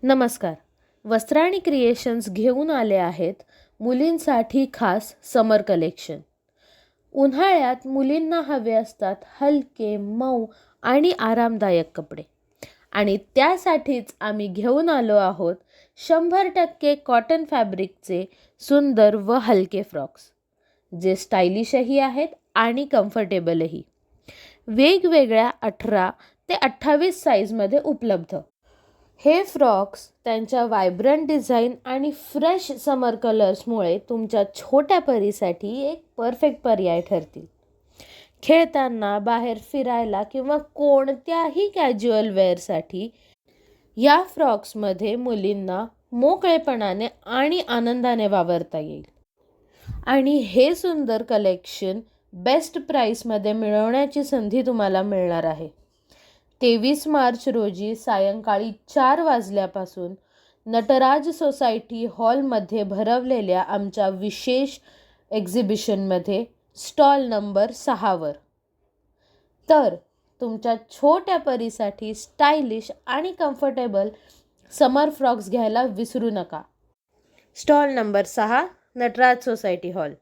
नमस्कार. वस्त्राणी क्रिएशन्स घेऊन आले आहेत मुलींसाठी खास समर कलेक्शन. उन्हाळ्यात मुलींना हवे असतात हलके, मऊ आणि आरामदायक कपडे. आणि त्यासाठीच आम्ही घेऊन आलो आहोत 100% कॉटन फॅब्रिकचे सुंदर व हलके फ्रॉक्स, जे स्टायलिशही आहेत आणि कम्फर्टेबलही. वेगवेगळ्या 18 ते 28 साईजमध्ये उपलब्ध. हे फ्रॉक्स त्यांच्या व्हायब्रंट डिझाईन आणि फ्रेश समर कलर्समुळे तुमच्या छोट्या परीसाठी एक परफेक्ट पर्याय ठरतील. खेळताना, बाहेर फिरायला किंवा कोणत्याही कॅज्युअल वेअरसाठी या फ्रॉक्समध्ये मुलींना मोकळेपणाने आणि आनंदाने वावरता येईल. आणि हे सुंदर कलेक्शन बेस्ट प्राईसमध्ये मिळवण्याची संधी तुम्हाला मिळणार आहे. 23 मार्च रोजी सायंकाळी 4 वाजल्यापासून नटराज सोसायटी हॉलमध्ये भरवलेल्या आमच्या विशेष एक्झिबिशनमध्ये स्टॉल नंबर 6 वर. तर तुमच्या छोट्या परीसाठी स्टायलिश आणि कम्फर्टेबल समर फ्रॉक्स घ्यायला विसरू नका. Stall number 6, Nataraj society hall.